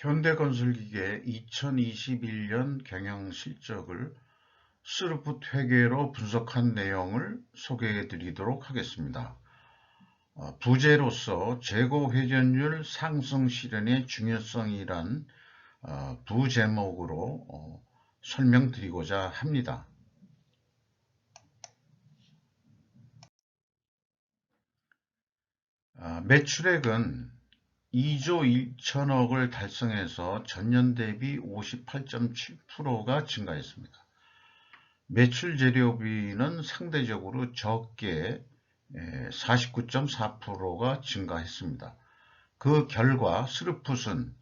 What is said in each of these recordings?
현대건설기계 2021년 경영실적을 스루풋 회계로 분석한 내용을 소개해 드리도록 하겠습니다. 부재로서 재고 회전율 상승 실현의 중요성이란 부제목으로 설명드리고자 합니다. 매출액은 2조 1천억을 달성해서 전년 대비 58.7%가 증가했습니다. 매출 재료비는 상대적으로 적게 49.4%가 증가했습니다. 그 결과 스루풋은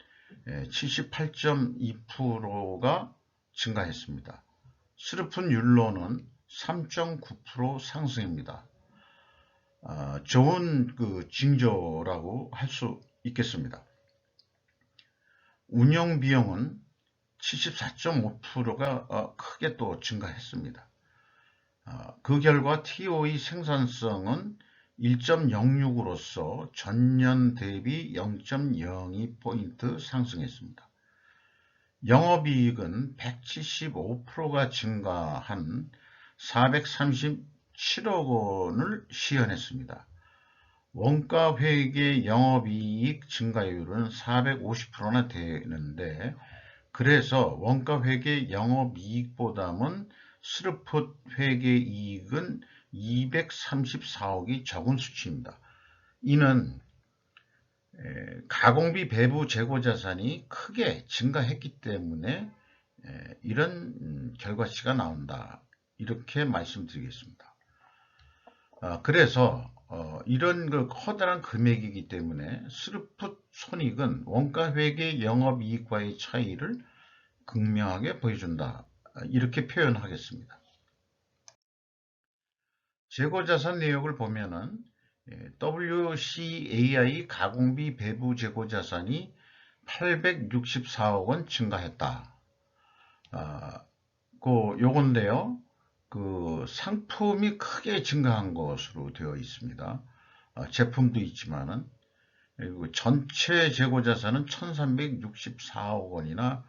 78.2%가 증가했습니다. 스루풋율로는 3.9% 상승입니다. 좋은 징조라고 할 수 있겠습니다. 운영 비용은 74.5%가 크게 또 증가했습니다. 그 결과 TOE 생산성은 1.06으로서 전년 대비 0.02포인트 상승했습니다. 영업이익은 175%가 증가한 437억 원을 시현했습니다. 원가회계 영업이익 증가율은 450%나 되는데, 그래서 원가회계 영업이익보다는 스루풋 회계이익은 234억이 적은 수치입니다. 이는 가공비 배부 재고자산이 크게 증가했기 때문에 이런 결과치가 나온다, 이렇게 말씀드리겠습니다. 그래서 이런 커다란 금액이기 때문에 스루풋 손익은 원가회계 영업이익과의 차이를 극명하게 보여준다, 이렇게 표현하겠습니다. 재고자산 내역을 보면은 WCAI 가공비 배부 재고자산이 864억 원 증가했다. 요건데요. 상품이 크게 증가한 것으로 되어 있습니다. 제품도 있지만은, 그리고 전체 재고자산은 1364억 원이나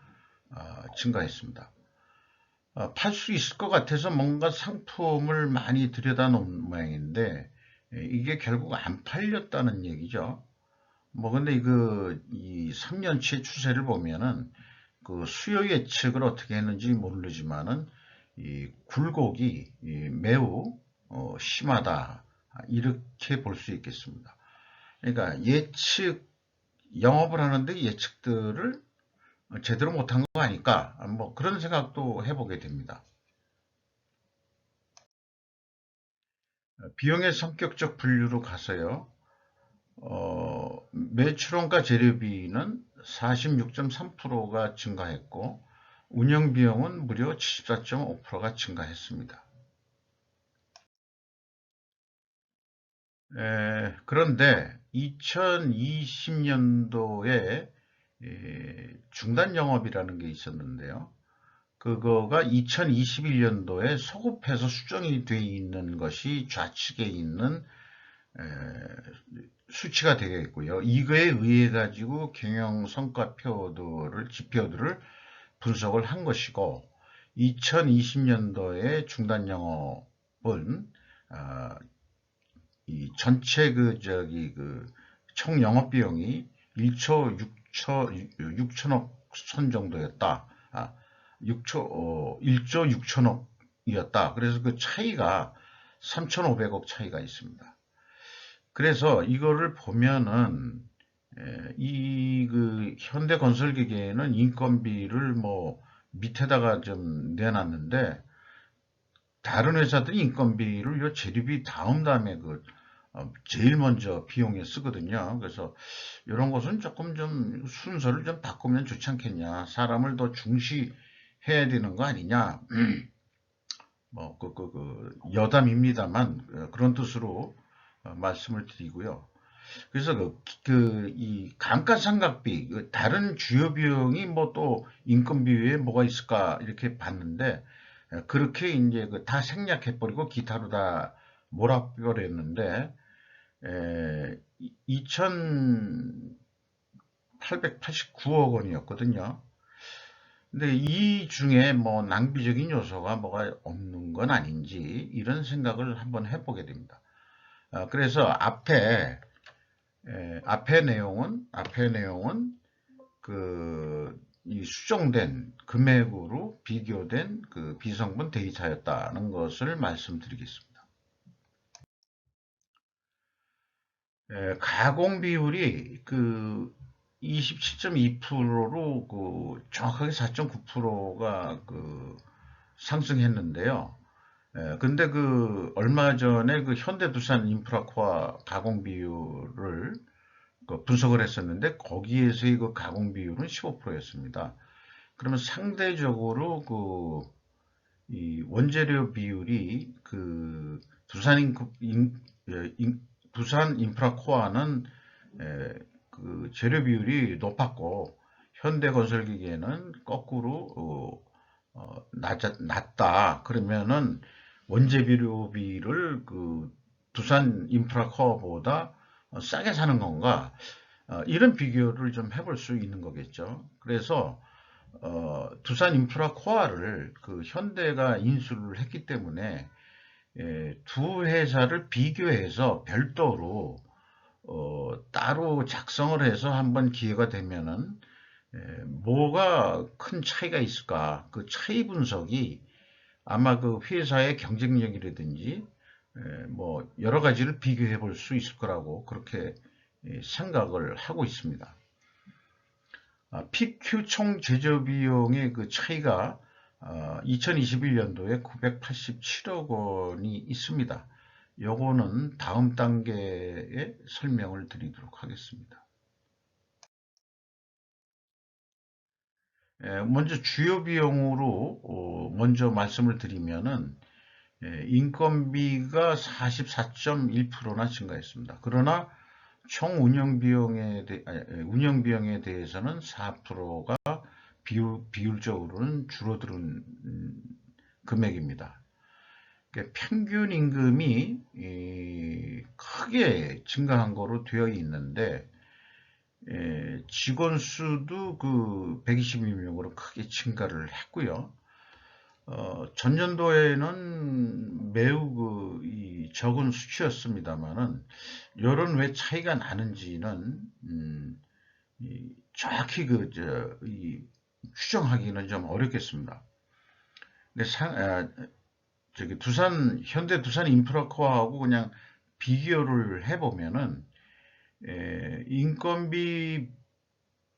증가했습니다. 팔 수 있을 것 같아서 뭔가 상품을 많이 들여다놓은 모양인데, 이게 결국 안 팔렸다는 얘기죠. 근데 이 3년치 추세를 보면은 수요 예측을 어떻게 했는지 모르지만은 이 굴곡이 매우 심하다, 이렇게 볼 수 있겠습니다. 그러니까 영업을 하는데 예측들을 제대로 못한 거 아닐까, 그런 생각도 해보게 됩니다. 비용의 성격적 분류로 가서요. 매출원가 재료비는 46.3%가 증가했고, 운영비용은 무려 74.5%가 증가했습니다. 그런데 2020년도에 중단영업이라는 게 있었는데요. 그거가 2021년도에 소급해서 수정이 되어 있는 것이 좌측에 있는 수치가 되어 있고요. 이거에 의해 가지고 경영 지표들을 분석을 한 것이고, 2020년도에 중단 영업은 이 전체 총 영업 비용이 1조 6천억 선 정도였다. 1조 6천억이었다. 그래서 그 차이가 3,500억 차이가 있습니다. 그래서 이거를 보면은 이 현대건설기계에는 인건비를 밑에다가 좀 내놨는데, 다른 회사들이 인건비를 재료비 다음에 제일 먼저 비용에 쓰거든요. 그래서 이런 것은 조금 좀 순서를 좀 바꾸면 좋지 않겠냐, 사람을 더 중시해야 되는 거 아니냐, 여담입니다만 그런 뜻으로 말씀을 드리고요. 그래서 이 감가상각비, 다른 주요 비용이 또 인건비 외에 뭐가 있을까, 이렇게 봤는데, 그렇게 이제 다 생략해버리고 기타로 다 몰아버렸는데, 2008 889억 원이었거든요. 근데 이 중에 뭐 낭비적인 요소가 뭐가 없는 건 아닌지 이런 생각을 한번 해보게 됩니다. 그래서 앞에 내용은 이 수정된 금액으로 비교된 그 비성분 데이터였다는 것을 말씀드리겠습니다. 가공 비율이 27.2%로 정확하게 4.9%가 상승했는데요. 근데 얼마 전에 현대두산 인프라코아 가공 비율을 분석을 했었는데 거기에서의 가공 비율은 15%였습니다. 그러면 상대적으로 이 원재료 비율이 두산 인프라코아는 재료 비율이 높았고 현대건설기계는 거꾸로 낮다. 그러면은 원재료비를 두산 인프라코어보다 싸게 사는 건가? 이런 비교를 좀 해볼 수 있는 거겠죠. 그래서 두산 인프라코어를 현대가 인수를 했기 때문에 두 회사를 비교해서 별도로 따로 작성을 해서 한번 기회가 되면은 뭐가 큰 차이가 있을까? 그 차이 분석이 아마 회사의 경쟁력이라든지 뭐 여러 가지를 비교해 볼 수 있을 거라고 그렇게 생각을 하고 있습니다. PQ 총 제조 비용의 차이가 2021년도에 987억 원이 있습니다. 요거는 다음 단계에 설명을 드리도록 하겠습니다. 먼저 주요 비용으로 먼저 말씀을 드리면은 인건비가 44.1%나 증가했습니다. 그러나 총 운영 비용에 대해서는 4%가 비율적으로는 줄어드는 금액입니다. 그러니까 평균 임금이 크게 증가한 거로 되어 있는데 직원 수도 122명으로 크게 증가를 했고요. 전년도에는 매우 적은 수치였습니다만은 이런 왜 차이가 나는지는 정확히 추정하기는 좀 어렵겠습니다. 근데 현대 두산 인프라코어하고 그냥 비교를 해보면은 인건비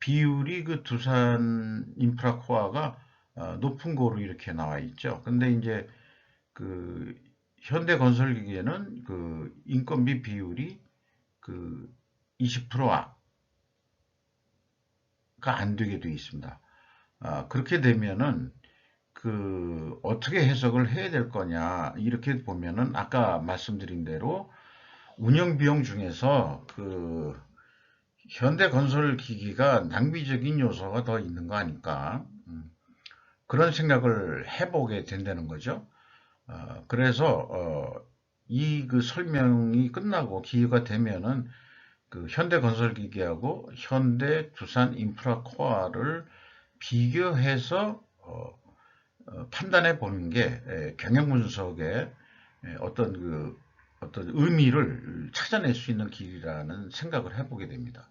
비율이 두산 인프라코어가 높은 거로 이렇게 나와 있죠. 근데 이제 현대건설기계는 인건비 비율이 20%가 안 되게 되어 있습니다. 그렇게 되면은 어떻게 해석을 해야 될 거냐 이렇게 보면은 아까 말씀드린 대로 운영 비용 중에서 현대건설기기가 낭비적인 요소가 더 있는 거 아닐까 그런 생각을 해보게 된다는 거죠. 그래서 이 설명이 끝나고 기회가 되면은 현대건설기기하고 현대두산 인프라코어를 비교해서 판단해 보는 게 경영 분석에 어떤 의미를 찾아낼 수 있는 길이라는 생각을 해보게 됩니다.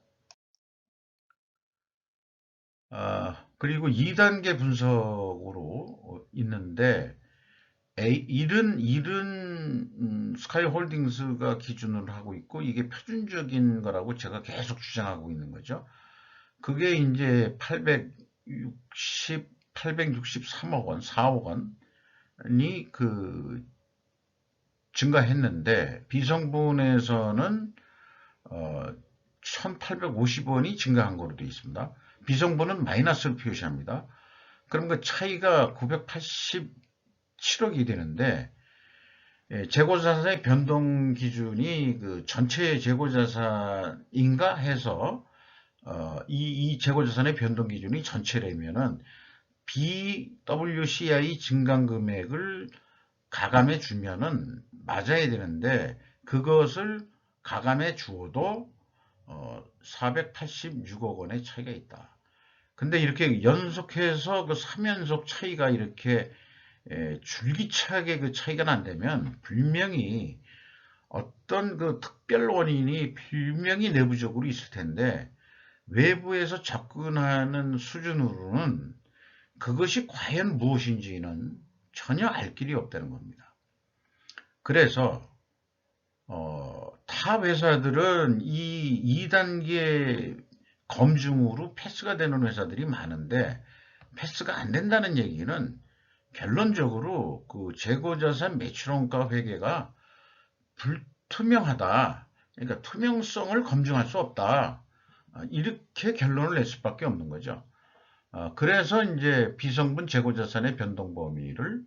그리고 2단계 분석으로 있는데 일은 스카이홀딩스가 기준으로 하고 있고 이게 표준적인 거라고 제가 계속 주장하고 있는 거죠. 그게 이제 863억 원, 4억 원이 증가했는데 비성분에서는 1850원이 증가한 거로 되어 있습니다. 비성분은 마이너스를 표시합니다. 그럼 그 차이가 987억이 되는데 재고자산의 변동 기준이 전체 재고자산인가 해서 이 재고자산의 변동 기준이 전체라면은 BWCI 증감 금액을 가감해 주면은 맞아야 되는데 그것을 가감해 주어도 486억 원의 차이가 있다. 근데 이렇게 연속해서 그 3연속 차이가 이렇게 줄기차게 그 차이가 난다면 분명히 어떤 그 특별 원인이 분명히 내부적으로 있을 텐데 외부에서 접근하는 수준으로는 그것이 과연 무엇인지는 전혀 알 길이 없다는 겁니다. 그래서 타 회사들은 이 2단계 검증으로 패스가 되는 회사들이 많은데 패스가 안 된다는 얘기는 결론적으로 그 재고자산 매출원가 회계가 불투명하다. 그러니까 투명성을 검증할 수 없다. 이렇게 결론을 낼 수밖에 없는 거죠. 그래서 이제 비성분 재고자산의 변동 범위를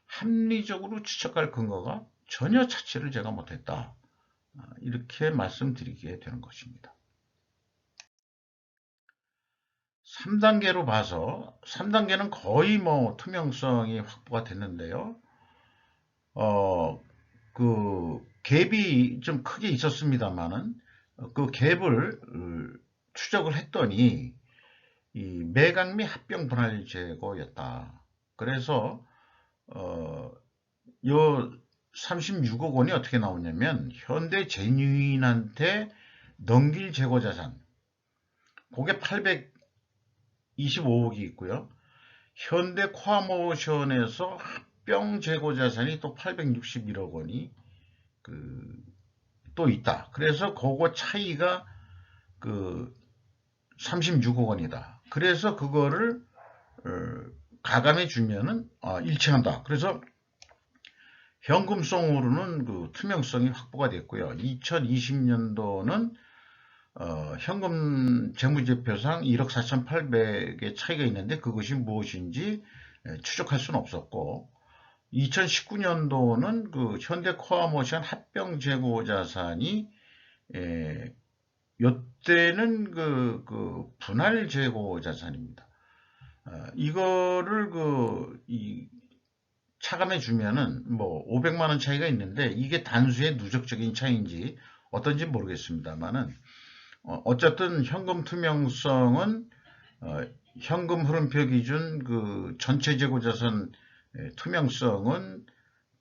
합리적으로 추측할 근거가 전혀 찾지를 제가 못했다. 이렇게 말씀드리게 되는 것입니다. 3단계로 봐서 3단계는 거의 뭐 투명성이 확보가 됐는데요. 그 갭이 좀 크게 있었습니다만은 그 갭을 추적을 했더니 이 매각 및 합병 분할 재고였다. 그래서 요 36억 원이 어떻게 나오냐면 현대 제뉴인한테 넘길 재고 자산 그게 825억이 있고요. 현대 코아모션에서 합병 재고 자산이 또 861억 원이 또 있다. 그래서 그거 차이가 그 36억 원이다. 그래서 그거를 가감해 주면은 일치한다. 그래서 현금성으로는 그 투명성이 확보가 됐고요. 2020년도는 현금 재무제표상 1억 4,800의 차이가 있는데 그것이 무엇인지 추적할 수는 없었고 2019년도는 그 현대 코아모션 합병 재고 자산이 요때는 그 분할 재고 자산입니다. 이거를 차감해 주면은 뭐 500만 원 차이가 있는데 이게 단수의 누적적인 차이인지 어떤지 모르겠습니다만은 어쨌든 현금 투명성은 현금 흐름표 기준 그 전체 재고 자산 투명성은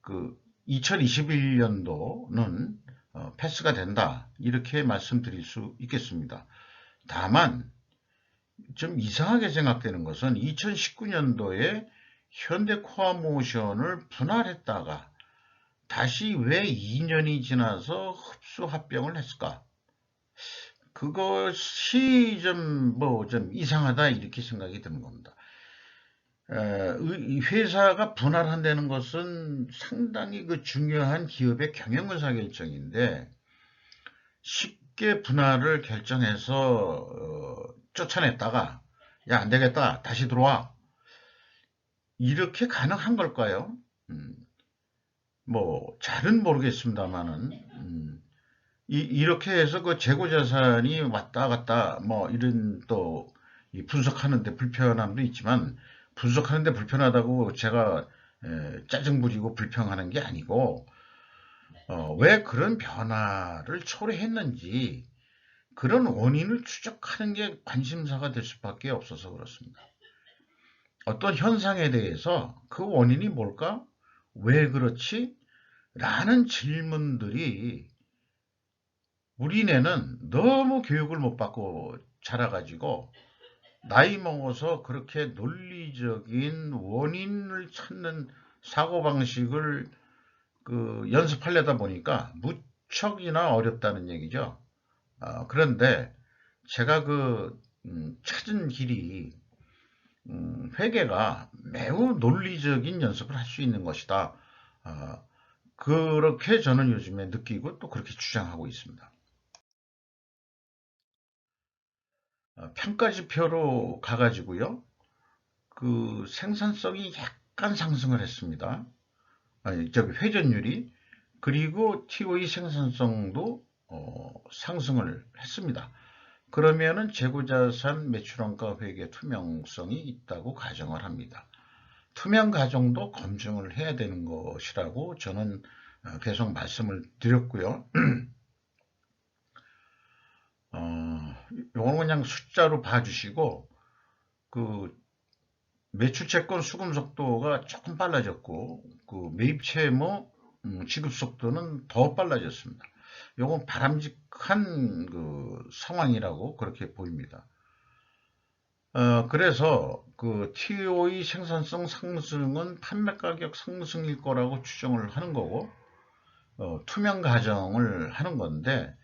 그 2021년도는 패스가 된다. 이렇게 말씀드릴 수 있겠습니다. 다만 좀 이상하게 생각되는 것은 2019년도에 현대코아모션을 분할했다가 다시 왜 2년이 지나서 흡수 합병을 했을까? 그것이 좀 이상하다 이렇게 생각이 드는 겁니다. 이 회사가 분할한다는 것은 상당히 그 중요한 기업의 경영의사 결정인데 쉽게 분할을 결정해서 쫓아냈다가 야, 안 되겠다. 다시 들어와. 이렇게 가능한 걸까요? 뭐 잘은 모르겠습니다만은 이렇게 해서 그 재고자산이 왔다 갔다 뭐 이런 또 분석하는데 불편함도 있지만 분석하는데 불편하다고 제가 짜증 부리고 불평하는 게 아니고 왜 그런 변화를 초래했는지 그런 원인을 추적하는 게 관심사가 될 수밖에 없어서 그렇습니다. 어떤 현상에 대해서 그 원인이 뭘까? 왜 그렇지? 라는 질문들이 우리네는 너무 교육을 못 받고 자라가지고 나이 먹어서 그렇게 논리적인 원인을 찾는 사고방식을 연습하려다 보니까 무척이나 어렵다는 얘기죠. 그런데 제가 찾은 길이 회계가 매우 논리적인 연습을 할 수 있는 것이다. 그렇게 저는 요즘에 느끼고 또 그렇게 주장하고 있습니다. 평가지표로 가가지고요. 그 생산성이 약간 상승을 했습니다. 회전율이. 그리고 TOE 생산성도 상승을 했습니다. 그러면은 재고자산 매출원가 회계 투명성이 있다고 가정을 합니다. 투명 가정도 검증을 해야 되는 것이라고 저는 계속 말씀을 드렸고요. 요거는 그냥 숫자로 봐주시고, 그 매출 채권 수금 속도가 조금 빨라졌고, 그 매입 채무 지급 속도는 더 빨라졌습니다. 요건 바람직한 그 상황이라고 그렇게 보입니다. 그래서 그 TOE 생산성 상승은 판매 가격 상승일 거라고 추정을 하는 거고, 투명 가정을 하는 건데,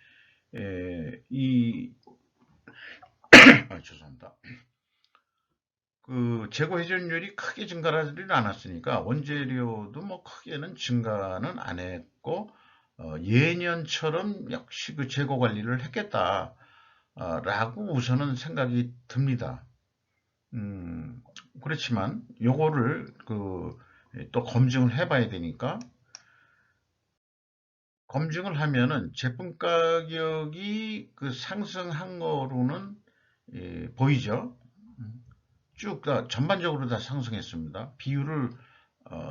죄송합니다. 그 재고 회전율이 크게 증가하지는 않았으니까 원재료도 뭐 크게는 증가는 안 했고, 예년처럼 역시 그 재고 관리를 했겠다라고 우선은 생각이 듭니다. 그렇지만 요거를 또 검증을 해봐야 되니까, 검증을 하면은 제품 가격이 그 상승한 거로는 보이죠. 쭉 다 전반적으로 다 상승했습니다. 비율을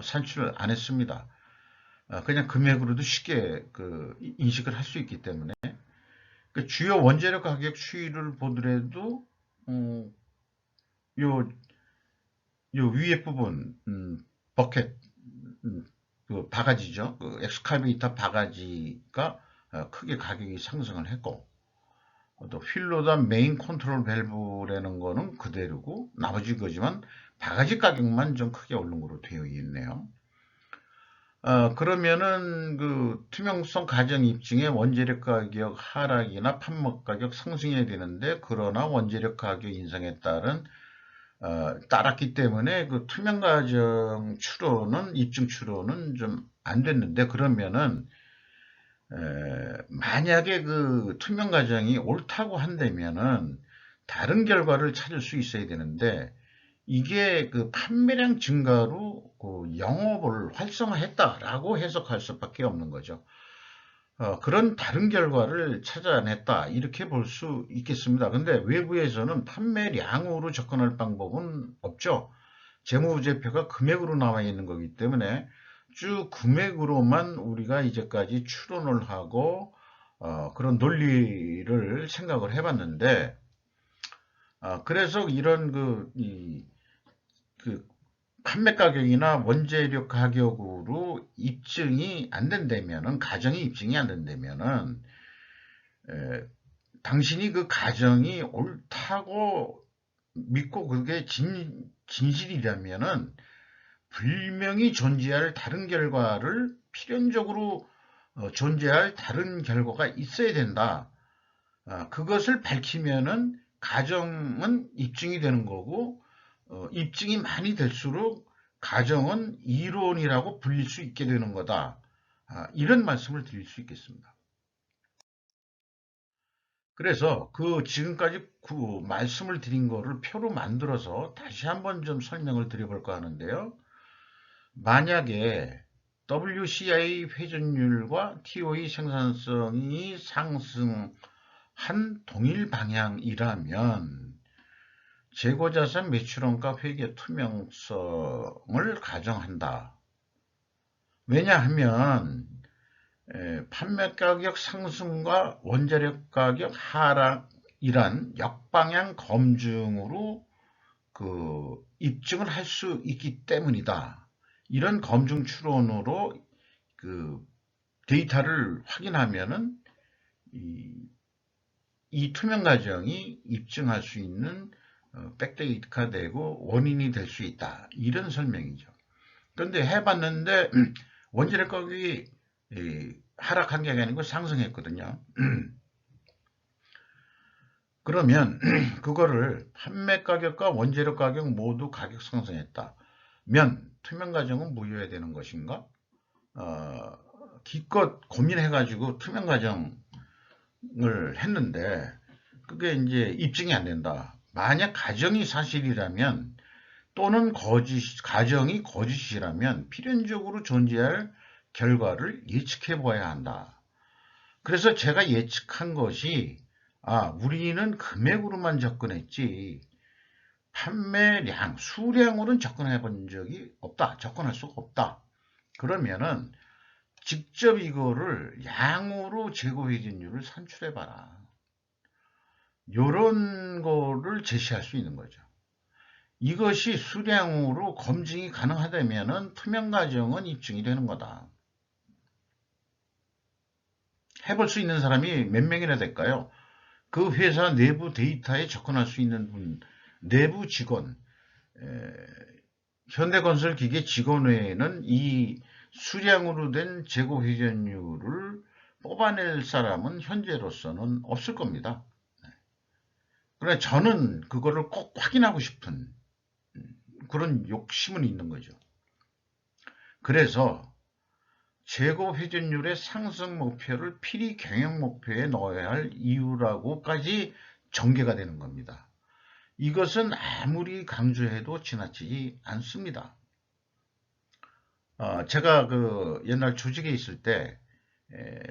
산출을 안 했습니다. 그냥 금액으로도 쉽게 그 인식을 할 수 있기 때문에, 그 주요 원재료 가격 추이를 보더라도 요, 요 위에 부분 버켓 그 바가지죠. 그 엑스카베이터 바가지가 크게 가격이 상승을 했고, 또 휠로다 메인 컨트롤 밸브라는 거는 그대로고 나머지 거지만 바가지 가격만 좀 크게 오른 거로 되어 있네요. 그러면은 그 투명성 가정 입증에 원재료 가격 하락이나 판목 가격 상승해야 되는데, 그러나 원재료 가격 인상에 따른 따랐기 때문에 그 투명 가정 추론은 입증 추론은 좀 안 됐는데, 그러면은 만약에 그 투명 가정이 옳다고 한다면은 다른 결과를 찾을 수 있어야 되는데, 이게 그 판매량 증가로 그 영업을 활성화했다라고 해석할 수밖에 없는 거죠. 그런 다른 결과를 찾아냈다 이렇게 볼 수 있겠습니다. 근데 외부에서는 판매량으로 접근할 방법은 없죠. 재무제표가 금액으로 나와 있는 거기 때문에 쭉 금액으로만 우리가 이제까지 추론을 하고 그런 논리를 생각을 해봤는데, 그래서 이런 그 판매 가격이나 원재료 가격으로 입증이 안 된다면은, 가정이 입증이 안 된다면은, 당신이 그 가정이 옳다고 믿고 그게 진실이라면은 분명히 존재할 다른 결과를, 필연적으로 존재할 다른 결과가 있어야 된다. 그것을 밝히면은 가정은 입증이 되는 거고, 입증이 많이 될수록 가정은 이론이라고 불릴 수 있게 되는 거다. 이런 말씀을 드릴 수 있겠습니다. 그래서 그 지금까지 그 말씀을 드린 거를 표로 만들어서 다시 한번 좀 설명을 드려볼까 하는데요. 만약에 WCI 회전율과 TOE 생산성이 상승한 동일 방향이라면 재고자산 매출원가 회계 투명성을 가정한다. 왜냐하면 판매 가격 상승과 원자력 가격 하락이란 역방향 검증으로 그 입증을 할 수 있기 때문이다. 이런 검증 추론으로 그 데이터를 확인하면은 이 투명 가정이 입증할 수 있는 백데이터가 되고 원인이 될 수 있다. 이런 설명이죠. 그런데 해봤는데 원자력 가격이 하락한 게 아니고 상승했거든요. 그러면 그거를 판매 가격과 원재료 가격 모두 가격 상승했다면 투명 가정은 무효해야 되는 것인가? 기껏 고민해가지고 투명 가정을 했는데 그게 이제 입증이 안 된다. 만약 가정이 사실이라면, 또는 가정이 거짓이라면 필연적으로 존재할 결과를 예측해 봐야 한다. 그래서 제가 예측한 것이, 우리는 금액으로만 접근했지 판매량, 수량으로는 접근해 본 적이 없다. 접근할 수가 없다. 그러면은 직접 이거를 양으로 재고 회전율을 산출해 봐라. 요런 거를 제시할 수 있는 거죠. 이것이 수량으로 검증이 가능하다면은 투명 과정은 입증이 되는 거다. 해볼 수 있는 사람이 몇 명이나 될까요? 그 회사 내부 데이터에 접근할 수 있는 분, 내부 직원, 현대건설 기계 직원 외에는 이 수량으로 된 재고 회전율을 뽑아낼 사람은 현재로서는 없을 겁니다. 그러나 저는 그거를 꼭 확인하고 싶은 그런 욕심은 있는 거죠. 그래서 재고 회전율의 상승 목표를 필히 경영 목표에 넣어야 할 이유라고까지 전개가 되는 겁니다. 이것은 아무리 강조해도 지나치지 않습니다. 제가 그 옛날 조직에 있을 때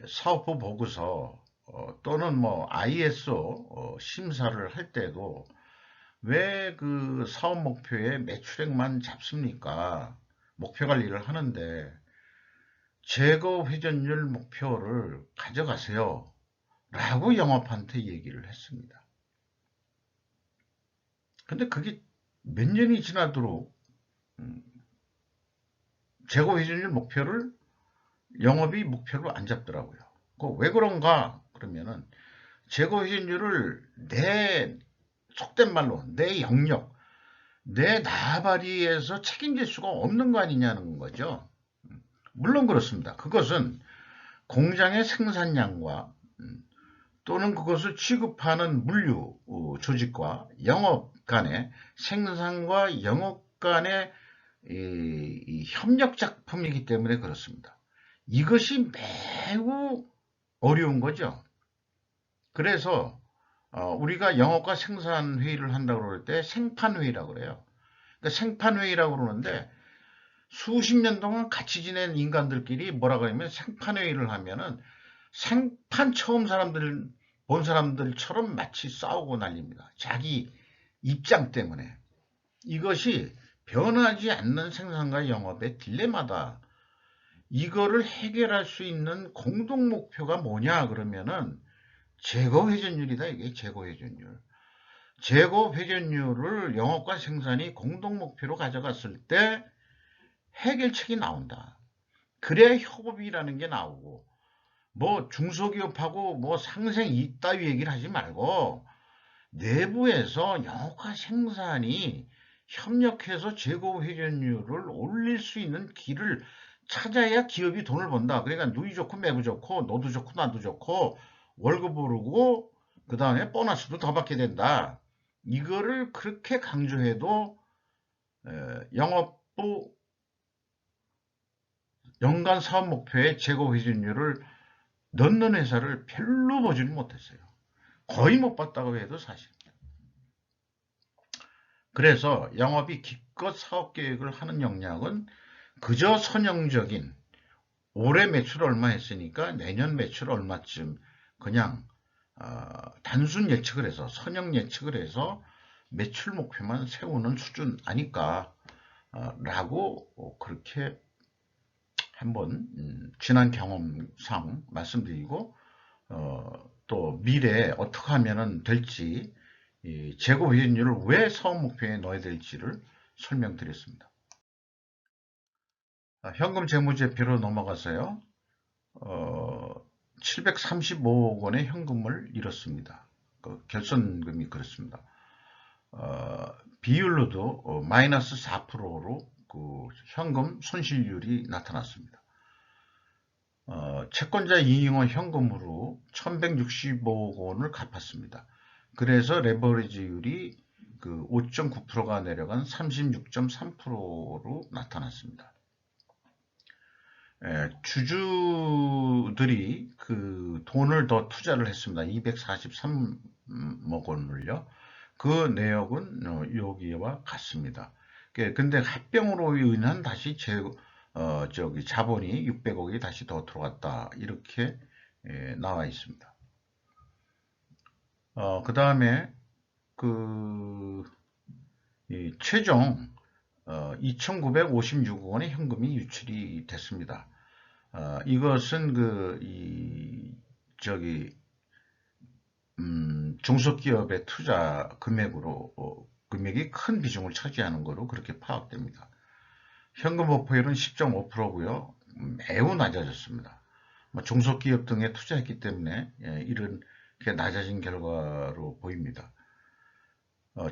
사업부 보고서 또는 뭐 ISO 심사를 할 때도 왜 그 사업 목표에 매출액만 잡습니까? 목표 관리를 하는데 재고 회전율 목표를 가져가세요 라고 영업한테 얘기를 했습니다. 근데 그게 몇 년이 지나도록 재고 회전율 목표를 영업이 목표로 안 잡더라고요. 왜 그런가? 그러면은 재고 회전율을 내 속된 말로 내 영역, 내 나발이에서 책임질 수가 없는 거 아니냐는 거죠. 물론 그렇습니다. 그것은 공장의 생산량과 또는 그것을 취급하는 물류 조직과 영업 간의 생산과 영업 간의 이 협력 작품이기 때문에 그렇습니다. 이것이 매우 어려운 거죠. 그래서 우리가 영업과 생산 회의를 한다고 그럴 때 생판 회의라고 그래요. 그러니까 생판 회의라고 그러는데 수십 년 동안 같이 지낸 인간들끼리 뭐라고 하냐면 생판 회의를 하면은 생판 처음 본 사람들처럼 마치 싸우고 난립니다. 자기 입장 때문에. 이것이 변하지 않는 생산과 영업의 딜레마다. 이거를 해결할 수 있는 공동 목표가 뭐냐 그러면은 재고 회전율이다. 이게 재고 회전율. 재고 회전율을 영업과 생산이 공동 목표로 가져갔을 때 해결책이 나온다. 그래야 협업이라는 게 나오고 뭐 중소기업하고 뭐 상생 이따위 얘기를 하지 말고 내부에서 영업과 생산이 협력해서 재고 회전율을 올릴 수 있는 길을 찾아야 기업이 돈을 번다. 그러니까 누이 좋고 매부 좋고 너도 좋고 나도 좋고 월급 오르고 그 다음에 보너스도 더 받게 된다. 이거를 그렇게 강조해도 영업부 연간 사업 목표의 재고 회전율을 넣는 회사를 별로 보지는 못했어요. 거의 못 봤다고 해도 사실입니다. 그래서 영업이 기껏 사업 계획을 하는 역량은 그저 선형적인 올해 매출 얼마 했으니까 내년 매출 얼마쯤 그냥 단순 예측을 해서 선형 예측을 해서 매출 목표만 세우는 수준 아닐까 라고 그렇게 한번 지난 경험상 말씀드리고 또 미래에 어떻게 하면 될지 재고 회전율을 왜 사업 목표에 넣어야 될지를 설명드렸습니다. 현금 재무제표로 넘어가서요. 735억 원의 현금을 잃었습니다. 그 결손금이 그렇습니다. 비율로도 마이너스 4%로 그 현금 손실률이 나타났습니다. 채권자 이잉원 현금으로 1165억 원을 갚았습니다. 그래서 레버리지율이 그 5.9%가 내려간 36.3%로 나타났습니다. 주주들이 그 돈을 더 투자를 했습니다. 243억 원을요. 그 내역은 여기와 같습니다. 근데 합병으로 인한 다시 자본이 600억이 다시 더 들어갔다. 이렇게 나와 있습니다. 그 다음에 최종 2,956억 원의 현금이 유출이 됐습니다. 이것은 중소기업의 투자 금액으로 금액이 큰 비중을 차지하는 것으로 그렇게 파악됩니다. 현금 보포율은 10.5%고요. 매우 낮아졌습니다. 중소기업 등에 투자했기 때문에 이렇게 낮아진 결과로 보입니다.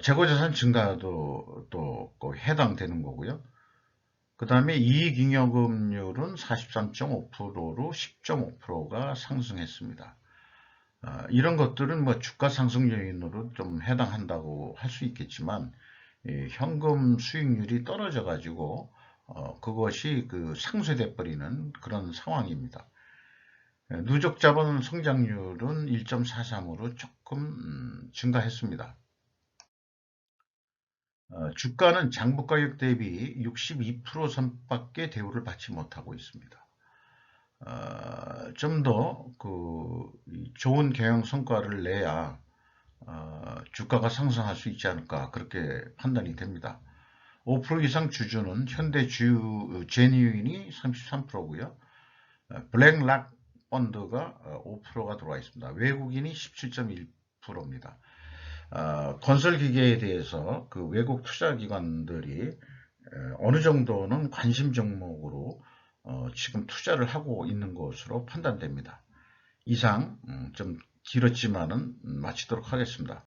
재고자산 증가도 또 해당되는 거고요. 그 다음에 이익잉여금률은 43.5%로 10.5%가 상승했습니다. 이런 것들은 뭐 주가 상승 요인으로 좀 해당한다고 할 수 있겠지만 현금 수익률이 떨어져 가지고 그것이 상쇄돼 버리는 그런 상황입니다. 누적 자본 성장률은 1.43으로 조금 증가했습니다. 주가는 장부 가격 대비 62% 선밖에 대우를 받지 못하고 있습니다. 좀 더 좋은 경영 성과를 내야 주가가 상승할 수 있지 않을까 그렇게 판단이 됩니다. 5% 이상 주주는 현대 주유 제니윈이 33%고요. 블랙락 펀드가 5%가 들어와 있습니다. 외국인이 17.1%입니다. 건설 기계에 대해서 외국 투자 기관들이 어느 정도는 관심 종목으로 지금 투자를 하고 있는 것으로 판단됩니다. 이상 좀 길었지만은 마치도록 하겠습니다.